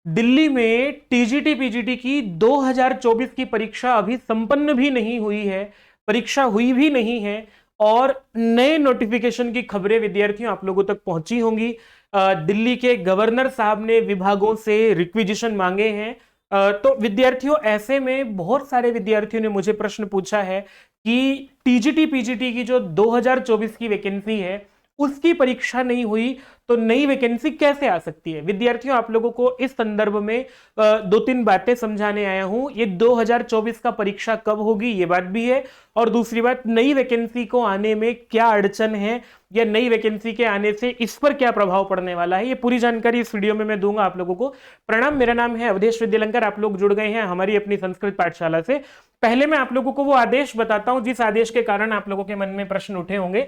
दिल्ली में TGT PGT की 2024 की परीक्षा अभी संपन्न भी नहीं हुई है, परीक्षा हुई भी नहीं है और नए नोटिफिकेशन की खबरें विद्यार्थियों आप लोगों तक पहुंची होंगी। दिल्ली के गवर्नर साहब ने विभागों से रिक्विजिशन मांगे हैं। तो विद्यार्थियों ऐसे में बहुत सारे विद्यार्थियों ने मुझे प्रश्न पूछा है कि टीजीटी पीजीटी की जो 2024 की वैकेंसी है उसकी परीक्षा नहीं हुई तो नई वैकेंसी कैसे आ सकती है। विद्यार्थियों आप लोगों को इस संदर्भ में दो तीन बातें समझाने आया हूं। ये 2024 का परीक्षा कब होगी ये बात भी है, और दूसरी बात नई वैकेंसी को आने में क्या अड़चन है या नई वैकेंसी के आने से इस पर क्या प्रभाव पड़ने वाला है, ये पूरी जानकारी इस वीडियो में मैं दूंगा आप लोगों को। प्रणाम, मेरा नाम है अवधेश विद्यालंकर, आप लोग जुड़ गए हैं हमारी अपनी संस्कृत पाठशाला से। पहले मैं आप लोगों को वो आदेश बताता हूं जिस आदेश के कारण आप लोगों के मन में प्रश्न उठे होंगे।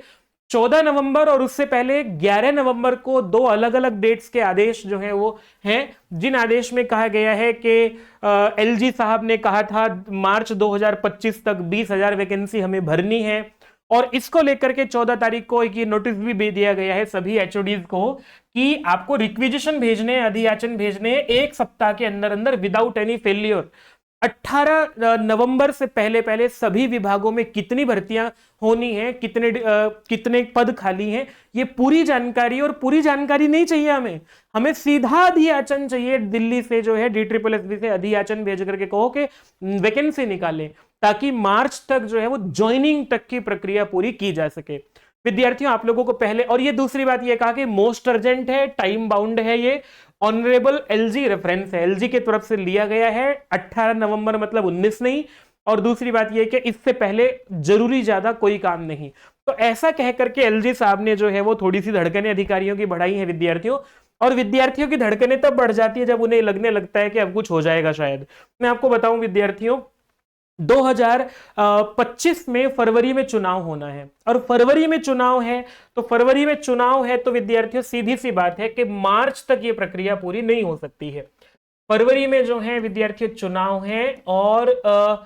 14 नवंबर और उससे पहले 11 नवंबर को दो अलग अलग डेट्स के आदेश जो है वो हैं, जिन आदेश में कहा गया है कि एलजी साहब ने कहा था मार्च 2025 तक 20,000 वैकेंसी हमें भरनी है, और इसको लेकर के 14 तारीख को एक नोटिस भी भेज दिया गया है सभी एचओडीज को कि आपको रिक्विजिशन भेजने, अधियाचन भेजने एक सप्ताह के अंदर अंदर विदाउट एनी फेल्योर। 18 नवंबर से पहले पहले सभी विभागों में कितनी भर्तियां होनी है, कितने पद खाली हैं, ये पूरी जानकारी, और पूरी जानकारी नहीं चाहिए हमें, हमें सीधा अधियाचन चाहिए दिल्ली से जो है DSSB से अधियाचन भेज करके कहो कि वैकेंसी निकालें, ताकि मार्च तक जो है वो ज्वाइनिंग तक की प्रक्रिया पूरी की जा सके। विद्यार्थियों आप लोगों को पहले, और ये दूसरी बात ये कहा कि मोस्ट अर्जेंट है, टाइम बाउंड है, ये ऑनरेबल एलजी रेफरेंस है, एलजी की तरफ से लिया गया है, 18 नवंबर मतलब 19 नहीं, और दूसरी बात यह कि इससे पहले जरूरी ज्यादा कोई काम नहीं। तो ऐसा कह करके एलजी साहब ने जो है वो थोड़ी सी धड़कनें अधिकारियों की बढ़ाई है विद्यार्थियों, और विद्यार्थियों की धड़कनें तब बढ़ जाती है जब उन्हें लगने लगता है कि अब कुछ हो जाएगा शायद। मैं आपको बताऊं विद्यार्थियों, 2025 में फरवरी में चुनाव होना है, और फरवरी में चुनाव है तो फरवरी में चुनाव है तो विद्यार्थियों सीधी सी बात है कि मार्च तक ये प्रक्रिया पूरी नहीं हो सकती है। फरवरी में जो है विद्यार्थियों चुनाव है, और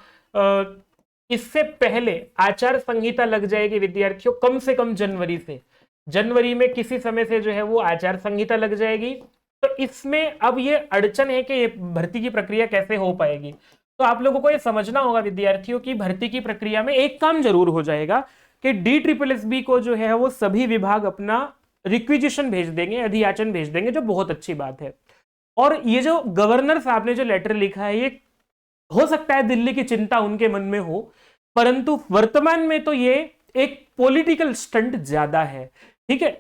इससे पहले आचार संहिता लग जाएगी विद्यार्थियों कम से कम जनवरी से, जनवरी में किसी समय से जो है वो आचार संहिता लग जाएगी। तो इसमें अब ये अड़चन है कि ये भर्ती की प्रक्रिया कैसे हो पाएगी। तो आप लोगों को ये समझना होगा विद्यार्थियों की भर्ती की प्रक्रिया में एक काम जरूर हो जाएगा कि DSSB को जो है वो सभी विभाग अपना रिक्विजिशन भेज देंगे, अधियाचन भेज देंगे, जो बहुत अच्छी बात है। और ये जो गवर्नर साहब ने जो लेटर लिखा है, ये हो सकता है दिल्ली की चिंता उनके मन में हो, परंतु वर्तमान में तो ये एक पॉलिटिकल स्टंट ज्यादा है। ठीक है,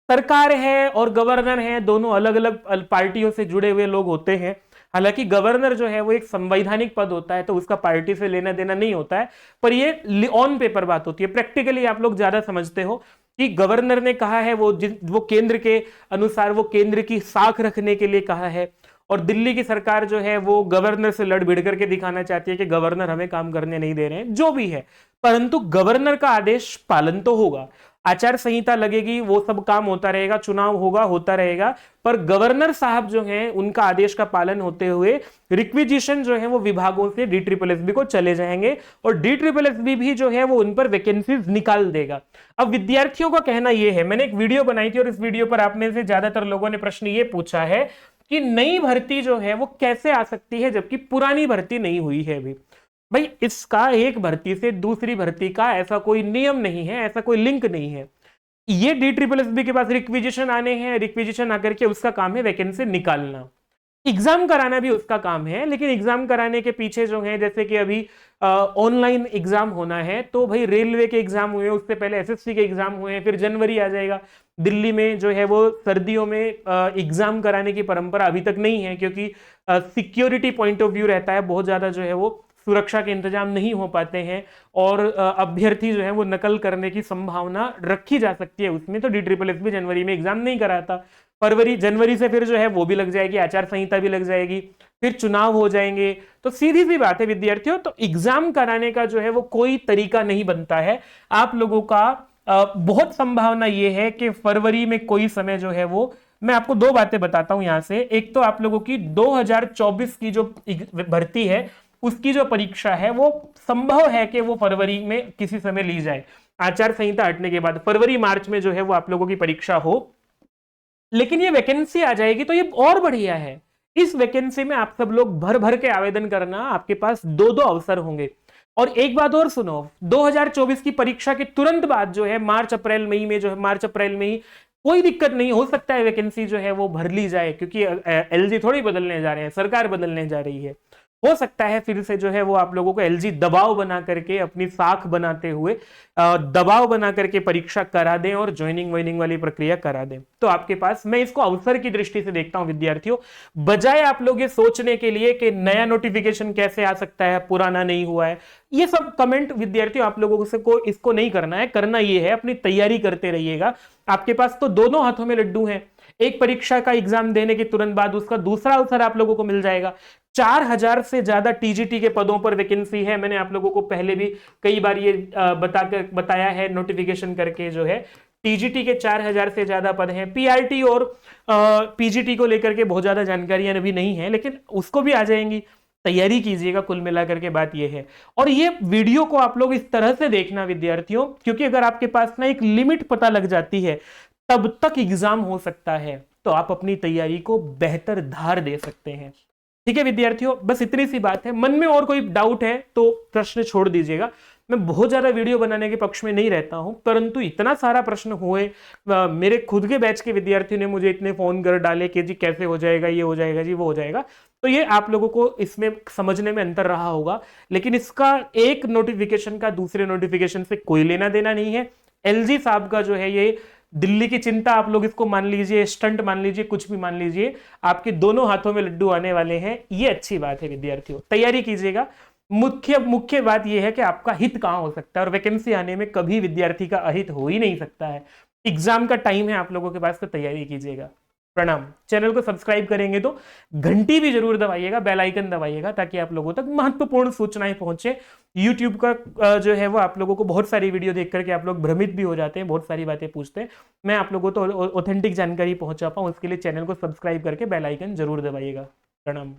सरकार है और गवर्नर है, दोनों अलग अलग पार्टियों से जुड़े हुए लोग होते हैं। हालांकि गवर्नर जो है वो एक संवैधानिक पद होता है तो उसका पार्टी से लेना देना नहीं होता है, पर ये ऑन पेपर बात होती है। प्रैक्टिकली आप लोग ज्यादा समझते हो कि गवर्नर ने कहा है वो केंद्र के अनुसार वो केंद्र की साख रखने के लिए कहा है, और दिल्ली की सरकार जो है वो गवर्नर से लड़ भिड़ करके दिखाना चाहती है कि गवर्नर हमें काम करने नहीं दे रहे हैं, जो भी है, परंतु गवर्नर का आदेश पालन तो होगा। आचार संहिता लगेगी, वो सब काम होता रहेगा, चुनाव होगा, होता रहेगा, पर गवर्नर साहब जो हैं उनका आदेश का पालन होते हुए रिक्विजिशन जो है वो विभागों से DSSB को चले जाएंगे, और DSSB भी जो है वो उन पर वैकेंसीज निकाल देगा। अब विद्यार्थियों का कहना यह है, मैंने एक वीडियो बनाई थी और इस वीडियो पर आप में से ज्यादातर लोगों ने प्रश्न ये पूछा है कि नई भर्ती जो है वो कैसे आ सकती है जबकि पुरानी भर्ती नहीं हुई है अभी। भाई इसका एक भर्ती से दूसरी भर्ती का ऐसा कोई नियम नहीं है, ऐसा कोई लिंक नहीं है। ये DSSB के पास रिक्विजिशन आने हैं, रिक्विजिशन आकर के उसका काम है वैकेंसी निकालना, एग्जाम कराना भी उसका काम है, लेकिन एग्जाम कराने के पीछे जो है, जैसे कि अभी ऑनलाइन एग्जाम होना है तो भाई रेलवे के एग्जाम हुए, उससे पहले SSC के एग्जाम हुए, फिर जनवरी आ जाएगा। दिल्ली में जो है वो सर्दियों में एग्जाम कराने की परंपरा अभी तक नहीं है, क्योंकि सिक्योरिटी पॉइंट ऑफ व्यू रहता है, बहुत ज्यादा जो है वो सुरक्षा के इंतजाम नहीं हो पाते हैं, और अभ्यर्थी जो है वो नकल करने की संभावना रखी जा सकती है उसमें, तो DSSB जनवरी में एग्जाम नहीं कराता। जनवरी से फिर जो है वो भी लग जाएगी, आचार संहिता भी लग जाएगी, फिर चुनाव हो जाएंगे, तो सीधी सी बात है विद्यार्थियों, तो एग्जाम कराने का जो है वो कोई तरीका नहीं बनता है। आप लोगों का बहुत संभावना ये है कि फरवरी में कोई समय जो है वो, मैं आपको दो बातें बताता हूं यहां से। एक तो आप लोगों की 2024 की जो भर्ती है उसकी जो परीक्षा है वो संभव है कि वो फरवरी में किसी समय ली जाए, आचार संहिता हटने के बाद फरवरी मार्च में जो है वो आप लोगों की परीक्षा हो, लेकिन ये वैकेंसी आ जाएगी तो ये और बढ़िया है। इस वैकेंसी में आप सब लोग भर भर के आवेदन करना, आपके पास 2-2 अवसर होंगे। और एक बात और सुनो, 2024 की परीक्षा के तुरंत बाद जो है मार्च अप्रैल मई में, जो है मार्च अप्रैल में ही कोई दिक्कत नहीं, हो सकता है वैकेंसी जो है वो भर ली जाए, क्योंकि एलजी थोड़ी बदलने जा रहे हैं, सरकार बदलने जा रही है। हो सकता है फिर से जो है वो आप लोगों को एलजी दबाव बना करके, अपनी साख बनाते हुए दबाव बना करके परीक्षा करा दें और ज्वाइनिंग वाइनिंग वाली प्रक्रिया करा दें। तो आपके पास, मैं इसको अवसर की दृष्टि से देखता हूं विद्यार्थियों, बजाय आप लोग ये सोचने के लिए कि नया नोटिफिकेशन कैसे आ सकता है, पुराना नहीं हुआ है, ये सब कमेंट विद्यार्थियों आप लोगों से को इसको नहीं करना है। करना ये है, अपनी तैयारी करते रहिएगा। आपके पास तो दोनों हाथों में लड्डू हैं। एक परीक्षा का एग्जाम देने के तुरंत बाद उसका दूसरा अवसर आप लोगों को मिल जाएगा। 4000 से ज्यादा टीजीटी के पदों पर वैकेंसी है। मैंने आप लोगों को पहले भी कई बार ये बताया है, नोटिफिकेशन करके जो है टीजीटी के 4000 से ज्यादा पद हैं। पीआरटी और पीजीटी को लेकर के बहुत ज्यादा जानकारियां अभी नहीं है, लेकिन उसको भी आ जाएंगी। तैयारी कीजिएगा, कुल मिलाकर के बात यह है। और ये वीडियो को आप लोग इस तरह से देखना विद्यार्थियों, क्योंकि अगर आपके पास ना एक लिमिट पता लग जाती है, तब तक एग्जाम हो सकता है, तो आप अपनी तैयारी को बेहतर धार दे सकते हैं। ठीक है विद्यार्थियों, बस इतनी सी बात है। मन में और कोई डाउट है तो प्रश्न छोड़ दीजिएगा। मैं बहुत ज्यादा वीडियो बनाने के पक्ष में नहीं रहता हूं, परंतु इतना सारा प्रश्न हुए, मेरे खुद के बैच के विद्यार्थियों ने मुझे इतने फोन कर डाले कि जी कैसे हो जाएगा, ये हो जाएगा जी, वो हो जाएगा। तो ये आप लोगों को इसमें समझने में अंतर रहा होगा, लेकिन इसका एक नोटिफिकेशन का दूसरे नोटिफिकेशन से कोई लेना देना नहीं है। एलजी साहब का जो है ये दिल्ली की चिंता, आप लोग इसको मान लीजिए, स्टंट मान लीजिए, कुछ भी मान लीजिए, आपके दोनों हाथों में लड्डू आने वाले हैं। ये अच्छी बात है विद्यार्थियों, तैयारी कीजिएगा। मुख्य बात यह है कि आपका हित कहां हो सकता है, और वैकेंसी आने में कभी विद्यार्थी का अहित हो ही नहीं सकता है। एग्जाम का टाइम है आप लोगों के पास, तो तैयारी कीजिएगा। प्रणाम। चैनल को सब्सक्राइब करेंगे तो घंटी भी जरूर दबाइएगा, बेल आइकन दबाइएगा, ताकि आप लोगों तक महत्वपूर्ण सूचनाएं पहुंचे। यूट्यूब का जो है वो आप लोगों को बहुत सारी वीडियो देख करके आप लोग भ्रमित भी हो जाते हैं, बहुत सारी बातें पूछते हैं। मैं आप लोगों को तो ऑथेंटिक जानकारी पहुंचा पाऊं, उसके लिए चैनल को सब्सक्राइब करके बेल आइकन जरूर दबाइएगा। प्रणाम।